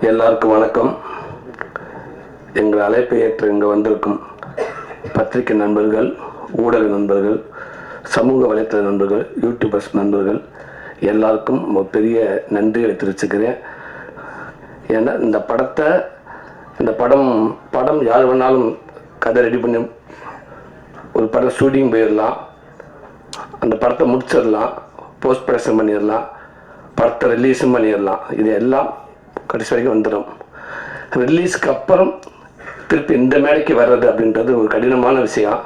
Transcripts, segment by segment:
எல்லாருக்கும் வணக்கம். எங்கள் அழைப்பை ஏற்று இங்கு வந்திருக்கும் பத்திரிகை நண்பர்கள், ஊடக நண்பர்கள், சமூக வலைத்தள நண்பர்கள், யூடியூபர்ஸ் நண்பர்கள் எல்லாருக்கும் ஒரு பெரிய நன்றியை தெரிவிச்சுக்கிறேன். ஏன்னா இந்த படம் யார் வேணாலும் கதை ரெடி பண்ணி ஒரு படம் ஷூட்டிங் போயிடலாம், அந்த படத்தை முடிச்சிடலாம், போஸ்ட் ப்ரொடக்ஷன் பண்ணிடலாம், படத்தை ரிலீஸும் பண்ணிடலாம். இது எல்லாம் கடைசி வரைக்கும் வந்துடும். ரிலீஸ்க்கு அப்புறம் திருப்பி இந்த மேடைக்கு வர்றது அப்படின்றது ஒரு கடினமான விஷயம்.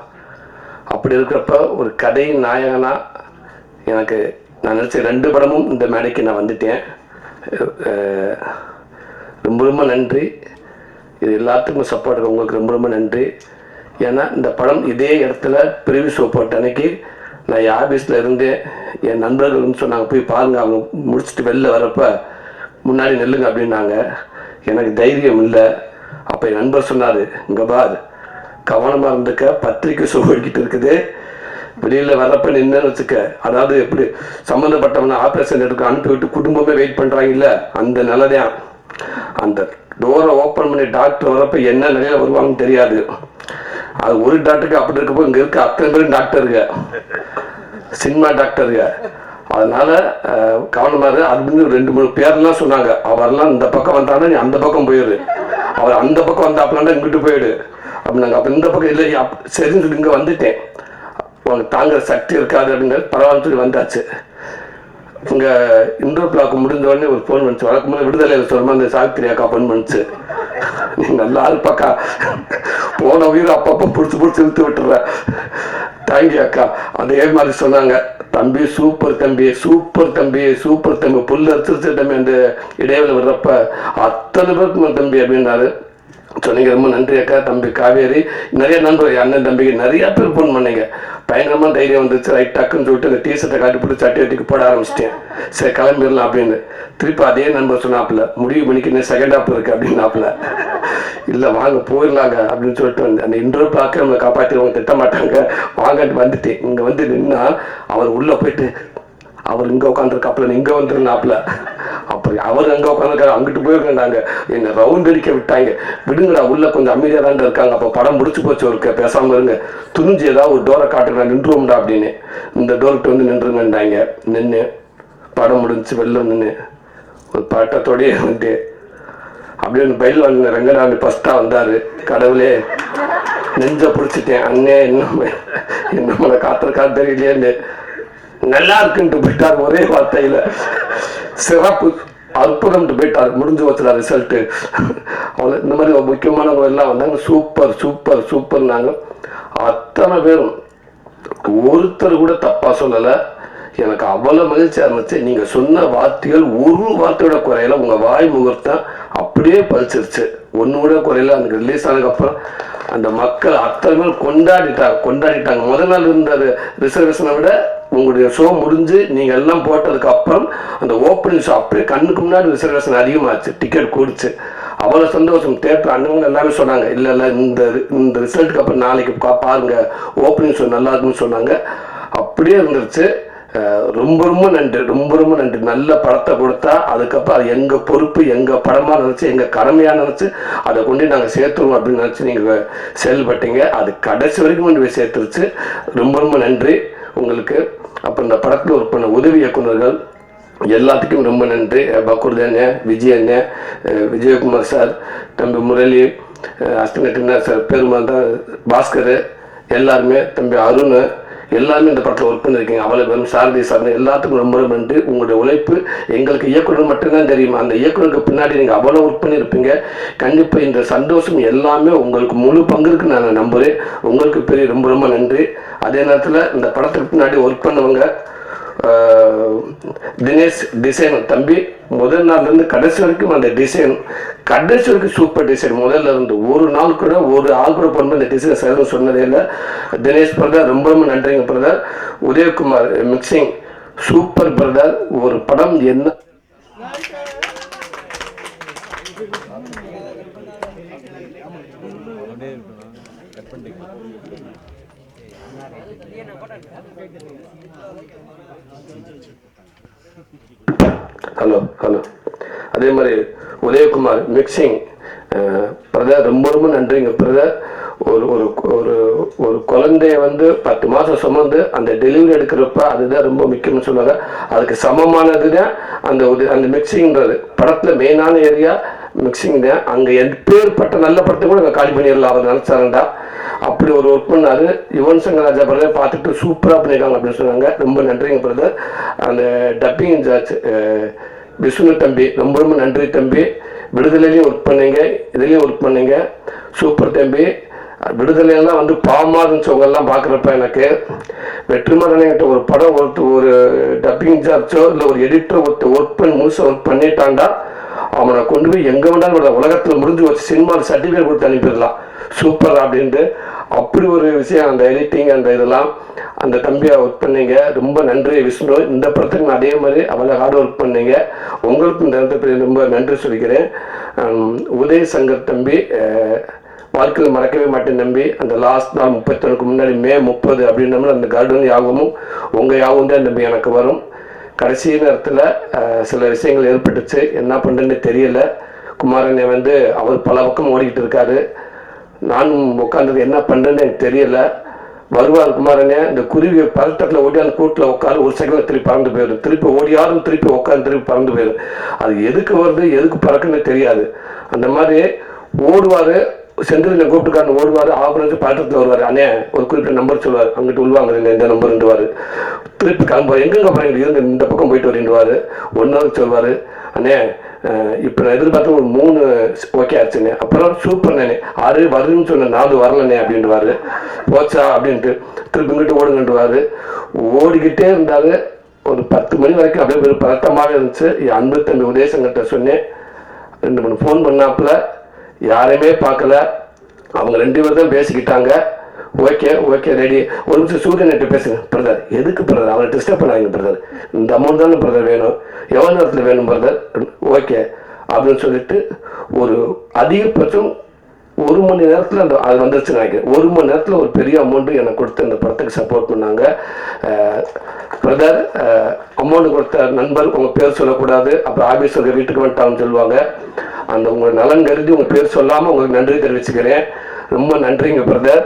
அப்படி இருக்கிறப்ப ஒரு கதை நாயகனாக எனக்கு நான் நினச்ச 2 படமும் இந்த மேடைக்கு நான் வந்துட்டேன். ரொம்ப ரொம்ப நன்றி. இது எல்லாத்துக்கும் சப்போர்ட் உங்களுக்கு ரொம்ப ரொம்ப நன்றி. ஏன்னா இந்த படம் இதே இடத்துல ப்ரிவ்யூ ஷோ போட்ட அன்னைக்கு நான் என் ஆஃபீஸில் இருந்தேன். என் நண்பர்கள்னு சொன்னாங்க, போய் பாருங்கள், அவங்க முடிச்சுட்டு வெளில வரப்போ முன்னாடி நெல்லுங்க அப்படின்னாங்க. எனக்கு தைரியம் இல்லை. அப்போ என் நண்பர் சொன்னார், இங்கே பார், கவனமாக இருந்துக்க, பத்திரிக்கை ஷோ ஓடிக்கிட்டு இருக்குது, வெளியில் வர்றப்ப நின்றுன்னு வச்சுக்க. அதாவது எப்படி சம்மந்தப்பட்டவனை ஆப்ரேஷன் எடுக்க அனுப்பிவிட்டு குடும்பமே வெயிட் பண்ணுறாங்கல்ல, அந்த நிலைதான். அந்த டோரை ஓப்பன் பண்ணி டாக்டர் வரப்போ என்ன நிலையில் வருவாங்கன்னு தெரியாது. அது ஒரு டாக்டருக்கு அப்படி இருக்கப்போ இங்கே இருக்க அத்தனை பேரும் டாக்டருங்க, சினிமா டாக்டருங்க. அதனால கவனமாக அது 2-3 பேர்லாம் சொன்னாங்க. அவரெல்லாம் இந்த பக்கம் வந்தாங்கன்னா நீ அந்த பக்கம் போயிடு, அவர் அந்த பக்கம் வந்தாப்பலாண்டா இங்கிட்டு போயிடு அப்படின்னாங்க. அப்போ இந்த பக்கம் இல்லை, சரின்னு சொல்லி இங்கே வந்துட்டேன். உனக்கு தாங்குற சக்தி இருக்காது அப்படிங்கிறது பரவாயில்ல சொல்லி வந்தாச்சு. இங்கே இன்டோர் பிளாக் முடிஞ்ச உடனே ஒரு ஃபோன் பண்ணிச்சு. வழக்கு முன்னாடி விடுதலையில் சொல்லுமா அந்த சாவித்திரி அக்கா ஃபோன் பண்ணிச்சு. நீ நல்லா இருப்பாக்கா, போன உயிர் அப்பப்போ பிடிச்சி இழுத்து விட்டுற, தேங்க்யூ அக்கா. அதே மாதிரி சொன்னாங்க, தம்பி சூப்பர் தம்பி, சூப்பர் தம்பி, சூப்பர் தம்பி, புல் அரிச்சிருச்சு தம்பி. அந்த இடையில விடுறப்ப அத்தனை பேருக்கு தம்பி அப்படின்னாரு. சொன்னீங்க, ரொம்ப நன்றி அக்கா. தம்பி காவேரி, நிறைய நண்பர்கள், அண்ணன் தம்பிக்கு நிறைய பேர் ஃபோன் பண்ணீங்க. பயங்கரமாக தைரியம் வந்துச்சு. ரைட் டக்குன்னு சொல்லிட்டு அந்த டிஷர்ட்டை காட்டி போட்டு சட்டி வட்டிக்கு போட ஆரம்பிச்சிட்டேன். சரி கிளம்பிடலாம் அப்படின்னு. திருப்பி அதே நண்பர் சொன்னாப்புல, முடிவு பண்ணிக்கு இன்னும் செகண்ட் ஹாப் இருக்கு அப்படின்னாப்புல. இல்லை வாங்க போயிடலாங்க அப்படின்னு சொல்லிட்டு வந்து அந்த இன்டர்வியூ பார்க்க நம்மளை காப்பாற்றிடுவாங்க, திட்ட மாட்டாங்க, வாங்கன்ட்டு வந்துட்டேன். இங்கே வந்து நின்னா அவர் உள்ளே போயிட்டு, அவர் இங்கே உட்காந்துருக்காப்புல, இங்கே வந்துருந்தாப்புல. அப்புறம் அவர் அங்கே உட்காந்துருக்காரு, அங்கிட்டு போயிருக்காங்க. என்னை ரவுண்ட் அடிக்க விட்டாங்க. விடுங்கடா, உள்ள கொஞ்சம் அமைதியாக தான் இருக்காங்க. அப்போ படம் முடிச்சு போச்சு, ஒரு பேசாமல் இருங்க, துணிஞ்சு ஏதாவது ஒரு டோரை காட்டுறேன், நின்றுவோம்டா அப்படின்னு. இந்த டோர்கிட்ட வந்து நின்றுங்கன்றாங்க. நின்று படம் முடிஞ்சு வெளில நின்று ஒரு பட்டத்தோடையே வந்து அப்படியே ஒன்று பயில் வாங்கின ரங்கநாடு ஃபஸ்ட்டாக வந்தார். கடவுளே நெஞ்ச பிடிச்சிட்டேன். அண்ணே என்ன காத்திருக்காரு தெரியலையே, நல்லா இருக்குன்ட்டு போயிட்டார். ஒரே வார்த்தையில் சிறப்பு அற்புதம்ட்டு போயிட்டார். முடிஞ்சு வச்சுடா ரிசல்ட்டு. அவங்க இந்த மாதிரி முக்கியமானவங்க எல்லாம் வந்தாங்க. சூப்பர் சூப்பர் சூப்பர்னாங்க. அத்தனை பேரும் ஒருத்தர் கூட தப்பாக சொல்லலை. எனக்கு அவ்வளோ மகிழ்ச்சியாக இருந்துச்சு. நீங்கள் சொன்ன வார்த்தைகள் ஒரு வார்த்தையோட குறையில, உங்கள் வாய் முகூர்த்தம் அப்படியே பழிச்சிருச்சு, ஒன்று கூட குறையில. அந்த ரிலீஸ் ஆனதுக்கப்புறம் அந்த மக்கள் அத்தனை பேர் கொண்டாடிட்டாங்க. முதல் நாள் இருந்த ரிசர்வேஷனை விட உங்களுடைய ஷோ முடிஞ்சு நீங்கள் எல்லாம் போட்டதுக்கு அப்புறம் அந்த ஓப்பனிங் ஷோ அப்படியே கண்ணுக்கு முன்னாடி ரிசர்வேஷன் அதிகமாச்சு, டிக்கெட் கூடிச்சு. அவ்வளோ சந்தோஷம். தேட்டர் அண்ணவங்க எல்லாமே சொன்னாங்க, இல்லை இந்த ரிசல்ட்டுக்கு அப்புறம் நாளைக்கு பாருங்க ஓப்பனிங் ஷோ நல்லா இருக்குன்னு சொன்னாங்க. அப்படியே இருந்துருச்சு. ரொம்ப ரொம்ப நன்றி, ரொம்ப ரொம்ப நன்றி. நல்ல படத்தை கொடுத்தா அதுக்கப்புறம் அது எங்கள் பொறுப்பு, எங்கள் படமாக நினச்சி, எங்கள் கடமையாக நினச்சி அதை கொண்டு நாங்கள் சேர்த்துருவோம் அப்படின்னு நினச்சி நீங்கள் செயல்பட்டீங்க. அது கடைசி வரைக்கும் கொண்டு போய் சேர்த்துருச்சு. ரொம்ப ரொம்ப நன்றி உங்களுக்கு. அப்போ இந்த படத்தில் ஒர்க் பண்ண உதவி இயக்குநர்கள் எல்லாத்துக்கும் ரொம்ப நன்றி. பக்கூர் அண்ணன், விஜய் அண்ணன், விஜயகுமார் சார், தம்பி முரளி, அஸ்டினேட்டர் சார், பெருமாள் தான், பாஸ்கர், எல்லாருமே, தம்பி அருண், எல்லாருமே இந்த படத்தில் ஒர்க் பண்ணியிருக்கீங்க. அவ்வளோ பேரும், சாரதி சார், எல்லாத்துக்கும் ரொம்ப ரொம்ப நன்றி. உங்களுடைய உழைப்பு எங்களுக்கு இயக்குனர் மட்டும்தான் தெரியுமா, அந்த இயக்குனருக்கு பின்னாடி நீங்கள் அவ்வளோ ஒர்க் பண்ணியிருப்பீங்க. கண்டிப்பாக இந்த சந்தோஷம் எல்லாமே உங்களுக்கு முழு பங்கு இருக்குன்னு நான் நம்புகிறேன். உங்களுக்கு பெரிய ரொம்ப ரொம்ப நன்றி. அதே நேரத்தில் இந்த படத்துக்கு பின்னாடி ஒர்க் பண்ணவங்க தினேஷ் டிசைன் தம்பி, முதல் நாள்லேருந்து கடைசி வரைக்கும் அந்த டிசைன் கடைசி வரைக்கும் சூப்பர் டிசைன். முதல்ல இருந்து ஒரு நாள் கூட ஒரு ஆள் கூட போன இந்த டிசைன் சரின்னு சொன்னதே இல்லை. தினேஷ் பிரதர் ரொம்ப ரொம்ப நன்றிங்க brother. Udayakumar mixing super brother. ஒரு படம் என்ன ஹலோ அதே மாதிரி உதயகுமார் மிக்சிங் பிரதர், ரொம்ப ரொம்ப நன்றிங்க பிரதர். ஒரு ஒரு ஒரு ஒரு குழந்தைய வந்து 10 மாதம் சுமந்து அந்த டெலிவரி எடுக்கிறப்ப அதுதான் ரொம்ப முக்கியம்னு சொல்லுவாங்க. அதுக்கு சமமானது தான் அந்த மிக்சிங்கிறது. படத்தில் மெயினான ஏரியா மிக்சிங் தான். அங்கே எப்பேற்பட்ட நல்ல படத்தை கூட அங்கே காலி பண்ணிடலாம் அவர் நினச்சாருண்டா. அப்படி ஒரு ஒர்க் பண்ணாரு. யுவன் சங்கர் ராஜா பிரதர் பார்த்துட்டு சூப்பராக பண்ணியிருக்காங்க அப்படின்னு சொன்னாங்க. ரொம்ப நன்றிங்க பிரதர். அந்த டப்பிங் இன்சார்ஜ் விஷ்ணு தம்பி, ரொம்ப ரொம்ப நன்றி தம்பி. விடுதலையிலையும் ஒர்க் பண்ணீங்க, இதுலேயும் ஒர்க் பண்ணீங்க, சூப்பர் தம்பி. விடுதலையெல்லாம் வந்து பாவமாக இருந்துச்சவங்கெல்லாம் பார்க்குறப்ப எனக்கு வெற்றிமாறன்கிட்ட ஒரு படம் ஒரு டப்பிங் இன்சார்ஜோ இல்லை ஒரு எடிட்டரோ ஒர்க் பண்ணி முழுசாக ஒர்க் பண்ணிட்டான்டா, அவனை கொண்டு போய் எங்கே வேண்டாலும் உலகத்தில் முடிஞ்சு வச்சு சினிமாவில் சர்டிஃபிகேட் கொடுத்து அனுப்பிடலாம் சூப்பர் அப்படின்ட்டு. அப்படி ஒரு விஷயம் அந்த எடிட்டிங் அந்த இதெல்லாம் அந்த தம்பியை ஒர்க் பண்ணீங்க. ரொம்ப நன்றி விஷ்ணு. இந்த படத்துக்கு நான் அதே மாதிரி அவ்வளோ ஹார்ட் ஒர்க் பண்ணீங்க. உங்களுக்கு இந்த இடத்துல ரொம்ப நன்றி சொல்லிக்கிறேன். உதய சங்கர் தம்பி, வாழ்க்கையில் மறக்கவே மாட்டேன் தம்பி. அந்த லாஸ்ட் நாள் 31க்கு முன்னாடி மே 30 அப்படின்னா அந்த கார்டன் யாகமும் உங்கள் யாகம் தான் தம்பி எனக்கு வரும். கடைசி நேரத்தில் சில விஷயங்கள் ஏற்பட்டுச்சு, என்ன பண்ணுறேன்னு தெரியல. குமாரனை வந்து அவர் பல பக்கம் ஓடிக்கிட்டு இருக்காரு. நானும் உட்காந்தது என்ன பண்ணுறேன்னு எனக்கு தெரியல. வருவார் குமாரனே, இந்த குருவி பதட்டத்தில் ஓடி அந்த கூட்டில் உட்காரு, ஒரு செகண்டில் திருப்பி பறந்து போயிடும், திருப்பி ஓடியாரும் திருப்பி உட்காந்து திருப்பி பறந்து போயிடும். அது எதுக்கு வருது எதுக்கு பறக்குன்னு தெரியாது. அந்த மாதிரி ஓடுவார், செந்தில் கூப்பிட்டுக்காரன் ஓடுவார், ஆபரேஷன் பதட்டத்தில் வருவார். அண்ணே ஒரு குறிப்பிட்ட நம்பர் சொல்லுவார், அங்கிட்டு உள்வாங்க இந்த நம்பர்ன்றுவார். திருப்பி கிளம்புவார், எங்கெங்க போகிறீங்க இருந்து இந்த பக்கம் போயிட்டு வரீண்டுவார். 1 hour சொல்வார். அண்ணே இப்போ நான் எதிர்பார்த்து ஒரு 3 ஓகே ஆச்சுண்ணே. அப்புறம் சூப்பர் நானே 6 வருதுன்னு சொன்ன 4 வரலண்ணே அப்படின்ட்டுவார். போச்சா அப்படின்ட்டு திருப்பி இங்கிட்டு ஓடுங்கன்றுவார். ஓடிக்கிட்டே இருந்தாரு. ஒரு 10 மணி வரைக்கும் அப்படியே ஒரு பதட்டமாகவே இருந்துச்சு. என் அன்பு தம்பி உதயசங்கர்கிட்ட சொன்னேன். 2 3 ஃபோன் பண்ணாப்புல யாரையுமே பார்க்கல. அவங்க 2 பேர் தான் பேசிக்கிட்டாங்க. Okay okay ready. ஒரு நிமிஷம் சூரியன்கிட்ட பேசுங்க பிரதர். எதுக்கு பிரதர், அவரை டிஸ்டர்ப் பண்ணாங்க பிரதர், இந்த அமௌண்ட் தானே பிரதர் வேணும், எவ்வளோ நேரத்தில் வேணும் பிரதர், ஓகே அப்படின்னு சொல்லிட்டு ஒரு அதிகபட்சம் 1 மணி நேரத்தில் அது வந்துருச்சுன்னு நினைக்கிறேன். 1 மணி நேரத்தில் ஒரு பெரிய அமௌண்ட்டு எனக்கு கொடுத்து இந்த படத்துக்கு சப்போர்ட் பண்ணாங்க. பிரதர், அமௌண்ட் கொடுத்த நண்பர் உங்கள் பேர் சொல்லக்கூடாது, அப்புறம் ஆஃபீஸ் வீட்டுக்கு வந்துட்டாங்கன்னு சொல்லுவாங்க. அந்த உங்கள் நலன் கருதி உங்கள் பேர் சொல்லாமல் உங்களுக்கு நன்றி தெரிவிச்சுக்கிறேன். ரொம்ப நன்றிங்க பிரதர்.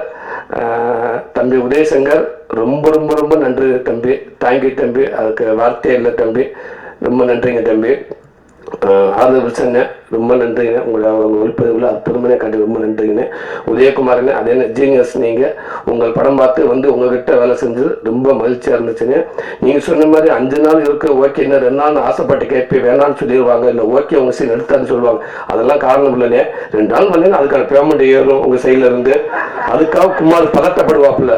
தம்பி உதயசங்கர், ரொம்ப ரொம்ப ரொம்ப நன்றி தம்பி. தேங்க்யூ தம்பி, அதுக்கு வார்த்தையே இல்லை தம்பி. ரொம்ப நன்றிங்க தம்பி. ஆதரவு ரொம்ப நன்றிங்க. உங்களை ஒளிப்பதிவில் அற்புதமான காட்டி ரொம்ப நன்றிங்கண்ணே. உதயகுமாரண்ணே அதே ஜீனியஸ். நீங்கள் உங்கள் படம் பார்த்து வந்து உங்ககிட்ட வேலை செஞ்சது ரொம்ப மகிழ்ச்சியாக இருந்துச்சுங்க. நீங்கள் சொன்ன மாதிரி 5 நாள் இருக்க ஓகே, இன்னும் 2 நாள் ஆசைப்பட்டு கேட்பேன் வேணான்னு சொல்லிடுவாங்க, இல்லை ஓகே உங்கள் சைடு எடுத்தான்னு சொல்லுவாங்க. அதெல்லாம் காரணம் இல்லைண்ணே. 2 நாள் வந்தீங்கன்னா அதுக்கான பேமெண்ட் ஏறும் உங்கள் சைடில் இருந்து. அதுக்காக குமார் பதட்டப்படுவாப்புல,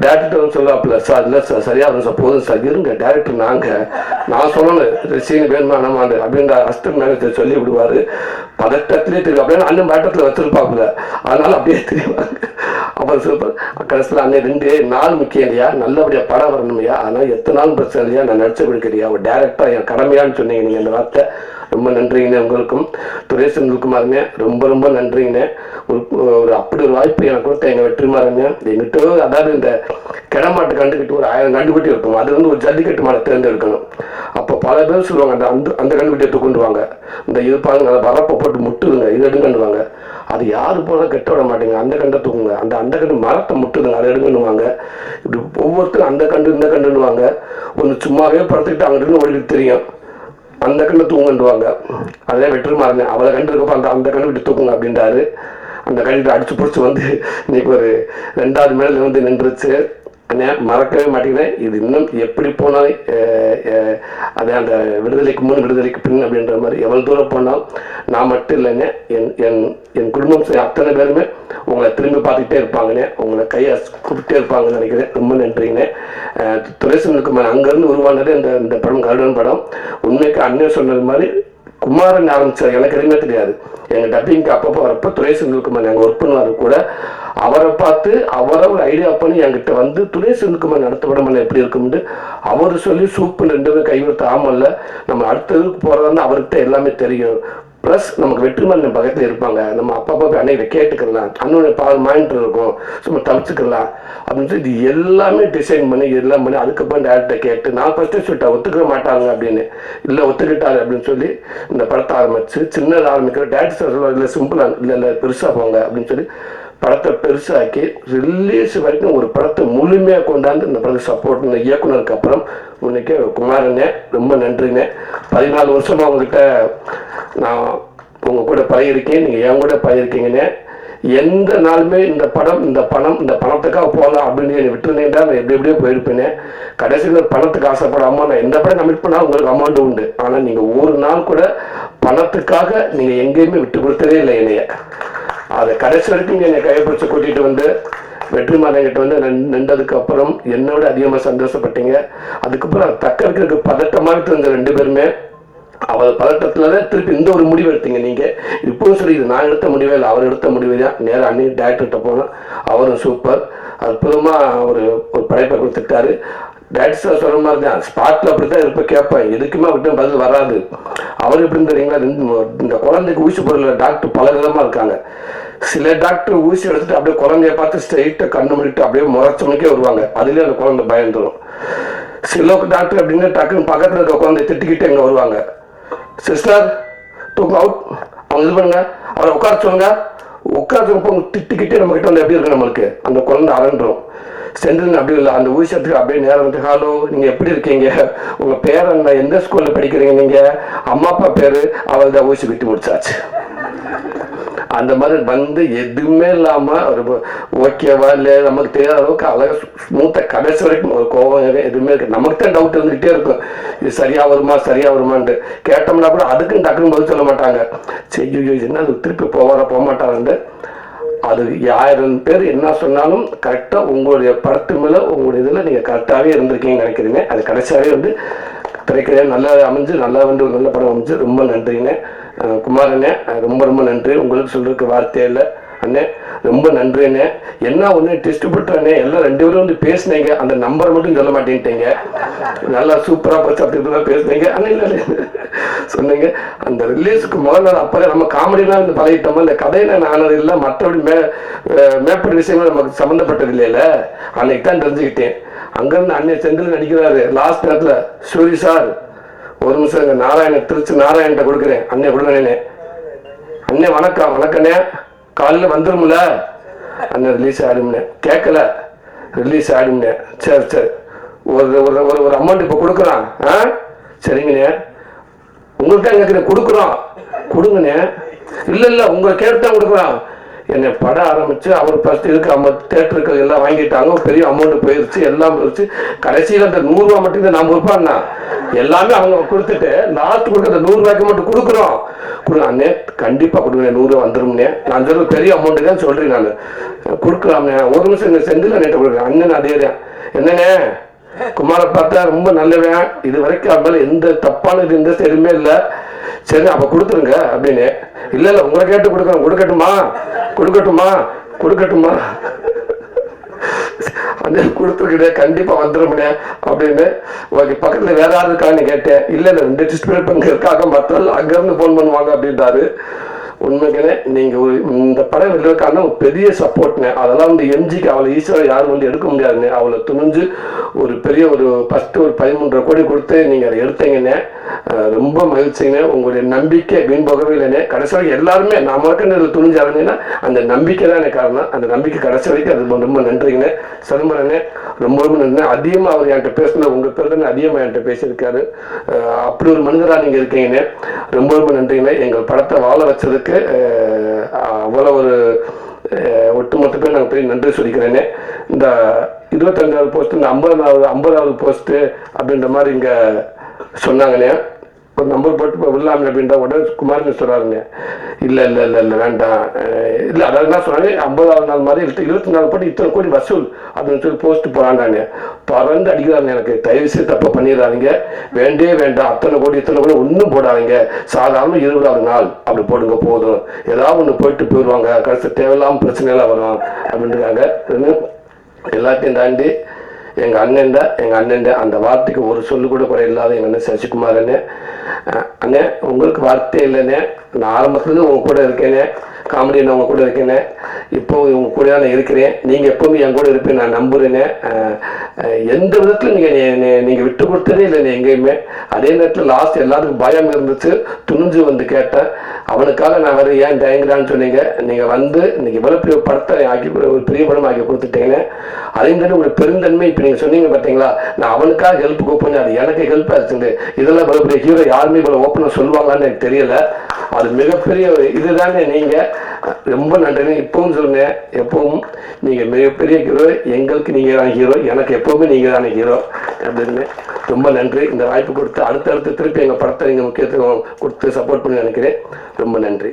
டேரக்டர் சொல்லுவாப்புல, சார் இல்லை சார் சரியாக வரும் சார், போதும் சார் இருங்க டேரக்டர் நான் சொல்லணும் சீன் வேணுமா நம்மாண்டு அப்படின்ற அசிஸ்டன்ட் மேனேஜர் சொல்லி விடுவார். பதட்டத்திலே தெரியும் அப்படின்னா அண்ணன் பேட்டத்தில் வச்சிருப்பாப்புல, அதனால அப்படியே தெரியுவாங்க. அப்புறம் சூப்பர். கடைசியில் அண்ணன் 2 நாள் முக்கியம் இல்லையா, நல்லபடியாக படம் வரணும் இல்லையா, அதனால் எத்தனை நாள் பிரச்சனை இல்லையா, நான் நடிச்சு கொடுக்குறியா ஒரு டேரக்டாக என் கடமையான்னு சொன்னீங்க நீங்கள் அந்த வார்த்தை. ரொம்ப நன்றிங்கண்ணே. உங்களுக்கும் துரை செந்தில்குமாருங்க ரொம்ப ரொம்ப நன்றிங்கண்ணே. ஒரு அப்படி ஒரு வாய்ப்பு எனக்கு கொடுத்த எங்கள் வெற்றிமாறங்க. எங்கிட்ட அதாவது இந்த கிடமாட்டு கண்டுக்கிட்டு ஒரு 1000 கண்டுபிட்டி இருக்கும், அது வந்து ஒரு ஜல்லிக்கட்டு மாடை தேர்ந்தெடுக்கணும். அப்போ பல பேர் சொல்லுவாங்க அந்த கண்டுபிட்டியை தூக்குண்டுவாங்க, இந்த இது பாருங்க அதை வரப்போ போட்டு முட்டுதுங்க இது எடுங்கன்னுவாங்க. அது யாரு போனால் கெட்ட விட மாட்டேங்க, அந்த கண்டை தூக்குங்க, அந்த கண்டு மரத்தை முட்டுதுங்க அதை எடுங்கன்னுவாங்க. இப்படி ஒவ்வொருத்தரும் அந்த கண்டு இந்த கண்டுன்னுவாங்க. ஒன்று சும்மாவே படுத்துக்கிட்டு அங்கிட்டு ஓடிட்டு தெரியும், அந்த கண்டு தூங்குண்டுவாங்க. அதே வெற்றிமாறங்க அவளை கண்டு இருக்கப்போ அந்த கண்டு விட்டு தூக்குங்க அப்படின்றாரு. அந்த கண்டு அடிச்சு பிடிச்சி வந்து இன்னைக்கு ஒரு 2வது மேலே வந்து நின்றுச்சு. மறக்கவே மாட்டேங்கிறேன். இது இன்னும் எப்படி போனாலும் அதே அந்த விடுதலைக்கு முன் விடுதலைக்கு பின் அப்படின்ற மாதிரி எவ்வளோ தூரம் போனாலும் நான் மட்டும் இல்லைங்க, என் குடும்பம் அத்தனை பேருமே உங்களை திரும்பி பார்த்துக்கிட்டே இருப்பாங்கண்ணே, உங்களை கையை கூப்பிட்டே இருப்பாங்கன்னு நினைக்கிறேன். ரொம்ப நன்றிங்கண்ணே. துரைசனுக்கு அங்கேருந்து உருவானது இந்த படம் கருடன் படம். உண்மைக்கு அண்ணன் சொன்னது மாதிரி குமாரன் ஆரம்பிச்சார், எனக்கு எதுவுமே தெரியாது. எங்கள் டப்பிங்க்கு அப்பப்போ வரப்போ துரை செந்தில்குமார் எங்கள் ஒர்க் பண்ணுவார் கூட, அவரை பார்த்து அவரை ஒரு ஐடியா பண்ணி என்கிட்ட வந்து துரை செந்தில்குமார் நடத்த படம் எப்படி இருக்கும்னு அவர் சொல்லி சூப்பர் 2 பேரும் கைவிடுத்த. ஆமல்ல நம்ம அடுத்ததுக்கு போகிறதா அவர்கிட்ட எல்லாமே தெரியும், ப்ளஸ் நமக்கு வெற்றிமாறன் பக்கத்தில் இருப்பாங்க, நம்ம அப்பப்போ அன்னைக்கு கேட்டுக்கலாம், அண்ணனுடைய பால் மானிட்டர் இருக்கும், சும்மா தவிச்சுக்கலாம் அப்படின்னு சொல்லி இது எல்லாமே டிசைன் பண்ணி எல்லாம் பண்ணி அதுக்கப்புறம் டேரக்டரை கேட்டு நான் ஃபஸ்ட்டு சொல்லிட்டேன் ஒத்துக்க மாட்டாங்க அப்படின்னு. இல்லை ஒத்துக்கிட்டாரு அப்படின்னு சொல்லி இந்த படத்தை ஆரம்பிச்சு சின்னதாக ஆரம்பிக்கிற டேரக்டர் சொல்லுவாங்க, இல்லை சிம்பிளாக இல்லை பெருசாக போங்க அப்படின்னு சொல்லி படத்தை பெருசாக்கி ரிலீஸ் வரைக்கும் ஒரு படத்தை முழுமையாக கொண்டாந்து இந்த படத்துக்கு சப்போர்ட் இந்த இயக்குனருக்கு அப்புறம் இன்னைக்கு குமாரண்ணே ரொம்ப நன்றிண்ணே. 14 வருஷமா அவங்ககிட்ட நான் உங்க கூட பழகிருக்கேன், நீங்கள் என் கூட பழகிருக்கீங்கண்ணே. எந்த நாளுமே இந்த படம் இந்த பணத்துக்காக போகலாம் அப்படின்னு என்னை விட்டுருந்தேன்டா நான் எப்படியோ போயிருப்பேனே. கடைசியில் பணத்துக்கு ஆசைப்படாமல் நான் எந்த படம் கமிட் பண்ணாலும் உங்களுக்கு அமௌண்ட் உண்டு, ஆனால் நீங்கள் ஒரு நாள் கூட பணத்துக்காக நீங்கள் எங்கேயுமே விட்டு கொடுத்ததே இல்லை என்னைய. அதை கடைசி வரைக்கும் என்னை கைப்பிடிச்சு கூட்டிகிட்டு வந்து வெற்றிமாறன்கிட்ட வந்து நின்றதுக்கு அப்புறம் என்னோட அதிகமாக சந்தோஷப்பட்டீங்க. அதுக்கப்புறம் தக்க வைக்கிறதுக்கு பதட்டமாக இருந்த 2 பேருமே அவர் பதட்டத்தில் தான் திருப்பி இந்த ஒரு முடிவு எடுத்தீங்க நீங்கள். இப்போவும் சரி இது நான் எடுத்த முடிவே இல்லை, அவர் எடுத்த முடிவு தான். நேராக அன்னைக்கு டேரக்டர்கிட்ட போனோம், அவரும் சூப்பர் அற்புதமாக ஒரு படைப்பை கொடுத்துட்டாரு. டேரக்டர் சார் சொல்கிற மாதிரி தான் ஸ்பாட்டில் அப்படி தான் இருப்ப கேட்பேன், எதுக்குமே விட்டு பதில் வராது. அவர் எப்படின்னு தெரியுங்களா, இந்த குழந்தைக்கு ஊசி போடல டாக்டர் பல விதமாக இருக்காங்க. சில டாக்டர் ஊசி எடுத்துட்டு அப்படியே குழந்தைய பார்த்து ஸ்ட்ரெயிட்டாக கண்ணு முடிட்டு அப்படியே முறைச்சமணிக்கே வருவாங்க, அதுலேயே அந்த குழந்தை பயந்துடும். சில டாக்டர் அப்படின்னா டக்குன்னு பக்கத்தில் இருக்க குழந்தைய திட்டிக்கிட்டு எங்கே வருவாங்க, சிஸ்டர் தூக்கு அவுட், அவங்க இது பண்ணுங்க, அவரை உட்கார சொல்லுங்க, உட்காந்து திட்டிக்கிட்டே நம்ம கிட்ட வந்து எப்படி இருக்கு நம்மளுக்கு அந்த குழந்தை அரண்டுரும். சென்ட்ரல் அப்படி இல்லை, அந்த ஊசத்துக்கு அப்படியே நேரம் வந்து ஹலோ நீங்கள் எப்படி இருக்கீங்க, உங்கள் பேர் என்ன, எந்த ஸ்கூலில் படிக்கிறீங்க, நீங்கள் அம்மா அப்பா பேர், அவள் தான் ஊசி விட்டு முடிச்சாச்சு. அந்த மாதிரி வந்து எதுவுமே இல்லாமல் ஒரு ஓகேவா இல்லை நமக்கு தெரியாத அளவுக்கு அழகாக ஸ்மூத்தாக கடைசி வரைக்கும் ஒரு கோவம் எதுவுமே இருக்கு. நமக்கு தான் டவுட் இருந்துகிட்டே இருக்கும், இது சரியாக வருமான்ட்டு கேட்டோம்னா கூட அதுக்குன்னு டக்குன்னு பதில் சொல்ல மாட்டாங்க. சரி என்ன அது திருப்பி போக மாட்டாங்கன்ட்டு அது 1000 பேர் என்ன சொன்னாலும் கரெக்டாக உங்களுடைய படத்து மேலே உங்களுடைய இதில் நீங்கள் கரெக்டாகவே இருந்திருக்கீங்கன்னு நினைக்கிறீங்க. அது கடைசியாகவே வந்து திரைக்கதையாக நல்லா அமைஞ்சு நல்லா வந்து ஒரு நல்ல படம் அமைஞ்சு ரொம்ப நன்றிங்க குமாரண்ணே. ரொம்ப நன்றி, உங்களுக்கு சொல்றதுக்கு வார்த்தையே இல்லை அண்ணே, ரொம்ப நன்றி அண்ணே. என்ன ஒன்று டிஸ்ட்ரிபியூட்டர் எல்லாம் 2 பேரும் வந்து பேசினீங்க, அந்த நம்பரை மட்டும் சொல்ல மாட்டேன்ட்டீங்க, நல்லா சூப்பராக போச்சு அப்படி பேசுனீங்க அண்ணே. இல்லை சொன்னீங்க அந்த ரிலீஸுக்கு முதல் நாள் அப்போ நம்ம காமெடிலாம் வந்து பழகிட்டோமா, இந்த கதையில நானது இல்லை மற்றபடி மேற்பட்ட விஷயங்கள் நமக்கு சம்மந்தப்பட்டது இல்லைல்ல, அன்னைக்கு தான் தெரிஞ்சுக்கிட்டேன். அங்கேருந்து அண்ணன் செந்தில் நடிக்கிறாரு லாஸ்ட் நேரத்தில், சூரி சார் ஒரு நிமிஷம் திருச்சி நாராயணத்தை கொடுக்குறேன் அண்ணே கொடுங்கண்ணே, அண்ணே வணக்கண்ணே காலையில் வந்துரும்ல அண்ணன் ரிலீஸ் ஆகிடும்னே, கேட்கல ரிலீஸ் ஆகிடும்னே, சரி ஒரு அமௌண்ட் இப்போ கொடுக்குறான் சரிங்கண்ணே, உங்கள்கிட்ட கேட்குறேன் கொடுங்கண்ணே, இல்லை உங்களை கேட்டுதான் கொடுக்குறான். என்னை படம் ஆரம்பிச்சு அவர் ஃபர்ஸ்ட் இதுக்கு தேட்டருக்கு எல்லாம் வாங்கிட்டாங்க, பெரிய அமௌண்ட் போயிடுச்சு, எல்லாம் போயிடுச்சு. கடைசியில் அந்த 100 ரூபா மட்டும் நான் கொடுப்பான்னா எல்லாமே அவங்க கொடுத்துட்டு லாஸ்ட் கொடுக்குற 100 ரூபாய்க்கு மட்டும் கொடுக்குறோம் அண்ணே, கண்டிப்பாக கொடுங்க 100 ரூபா வந்துடும்னே, நான் அந்த பெரிய அமௌண்ட்டு தான் சொல்கிறேன், நான் கொடுக்கலாம்ண்ணே. ஒரு நிமிஷம் இந்த செந்தில் நேற்று கொடுக்குறேன் அண்ணன், அதே தான் என்னண்ணே குமாரை பார்த்தா ரொம்ப நல்லவன், இது வரைக்கும் அவனால எந்த தப்பான இது எந்த எதுவுமே இல்லை, சரி அப்போ கொடுத்துருங்க அப்படின்னு. இல்லை உங்களை கேட்டு கொடுக்கட்டுமா அந்த கொடுத்துருக்கிட்டே கண்டிப்பா வந்துருமுனே அப்படின்னு. ஓகே பக்கத்துல வேற யாரு இருக்கான்னு கேட்டேன், இல்லை 2 டிஸ்ட்ரிபியூட் பண்ணி இருக்காங்க, மற்ற அங்கிருந்து போன் பண்ணுவாங்க அப்படின்றாரு. உண்மைகளே நீங்க இந்த படம் வெளியிருக்கான ஒரு பெரிய சப்போர்ட்னு, அதெல்லாம் வந்து எம்ஜிக்கு அவளை ஈஸியாக யாரும் வந்து எடுக்க முடியாதுன்னு அவளை துணிஞ்சு ஒரு பெரிய ஒரு ஃபர்ஸ்ட் ஒரு 13.5 கோடி கொடுத்து நீங்க அதை எடுத்தீங்கன்னு ரொம்ப மகிழ்ச்சிங்க. உங்களுடைய நம்பிக்கை வீண் போகவே இல்லைன்னு, கடைசி வரைக்கும் எல்லாருமே நான் மறக்க துணிஞ்சு அறிஞ்சிங்கன்னா அந்த நம்பிக்கை தான் எனக்கு காரணம். அந்த நம்பிக்கை கடைசி வரைக்கும் அது ரொம்ப நன்றிங்கண்ணே. சதுமரண்ணே ரொம்ப நன்றி. அதிகமாக அவர் என்கிட்ட பேசின உங்கள் பேர் தான் அதிகமாக என்கிட்ட பேசியிருக்காரு. அப்படி ஒரு மனிதராக நீங்கள் இருக்கீங்கண்ணே, ரொம்ப நன்றிங்கண்ணே. எங்கள் படத்தை வாழ வச்சதுக்கு அவ்வளோ ஒரு ஒட்டுமொத்த பேர் நாங்கள் பெரிய நன்றி சொல்லிக்கிறேனே. இந்த 25வது போஸ்ட், இந்த 50வது போஸ்ட்டு அப்படின்ற மாதிரி இங்கே சொன்னாங்கண்ணே. ஒரு நம்பர் போட்டு இப்போ விடலாமே அப்படின்ற உடனே குமாரன் சொல்கிறாருங்க, இல்லை வேண்டாம், இல்லை அதாவது என்ன சொன்னாங்க 50வது நாள் மாதிரி 24 போட்டு இத்தனை கோடி வசூல் அப்படின்னு சொல்லி போஸ்ட் போகிறாண்டாங்க. பறந்து அடிக்கிறாங்க, எனக்கு தயவு செய்து தப்பை பண்ணிடுறாங்க, வேண்டாம் அத்தனை கோடி ஒன்றும் போடாதீங்க, சாதாரண 20வது நாள் அப்படி போடுங்க போதும், ஏதாவது ஒன்று போயிடுவாங்க, கடைசி தேவையில்லாமல் பிரச்சனைலாம் வரும் அப்படின்றாங்க. எல்லாத்தையும் தாண்டி எங்கள் அண்ணன் அந்த வார்த்தைக்கு ஒரு சொல்லு கூட குறை இல்லாத எங்கள் அண்ணன் சசிகுமார் அண்ணே உங்களுக்கு வார்த்தை இல்லைண்ணே. நான் ஆரம்பத்துலேருந்து உங்க கூட இருக்கேனே, காமெடியில் உங்க கூட இருக்கேனே, இப்போ உங்க கூட நான் இருக்கிறேன். நீங்கள் எப்பவுமே என் கூட இருப்பேன் நான் நம்புறேனே. எந்த விதத்தில் நீங்கள் விட்டு கொடுத்ததே இல்லை எங்கேயுமே. அதே நேரத்தில் லாஸ்ட் எல்லாத்துக்கும் பயம் இருந்துச்சு, துணிஞ்சு வந்து கேட்டேன். அவனுக்காக நான் வேறு ஏன் தயங்குறான்னு சொன்னீங்க. நீங்கள் வந்து இன்னைக்கு இவ்வளோ பெரிய படத்தை ஆக்கி ஒரு பெரிய படம் ஆக்கி கொடுத்துட்டீங்கன்னு. அதே மாதிரி உங்களுக்கு பெருந்தன்மை இப்போ நீங்கள் சொன்னீங்க பார்த்தீங்களா, நான் அவனுக்காக ஹெல்ப் கூப்பிட்டு அது எனக்கு ஹெல்ப் ஆச்சுங்க. இதெல்லாம் இவ்வளோ பெரிய ஹீரோ யாருமே இவ்வளோ ஓப்பனாக சொல்லுவாங்கன்னு எனக்கு தெரியல. அது மிகப்பெரிய இதுதானே. நீங்கள் ரொம்ப நன்றி. இப்பவும் சொன்னேன், எப்பவும் நீங்கள் மிகப்பெரிய ஹீரோ, எங்களுக்கு நீங்கள் தான் ஹீரோ, எனக்கு எப்பவுமே நீங்கள் தானே ஹீரோ அப்படின்னு ரொம்ப நன்றி. இந்த வாய்ப்பு கொடுத்து அடுத்தடுத்து திருப்பி எங்கள் படத்தை நீங்கள் முக்கியத்துவம் கொடுத்து சப்போர்ட் பண்ணி நினைக்கிறேன். ரொம்ப நன்றி.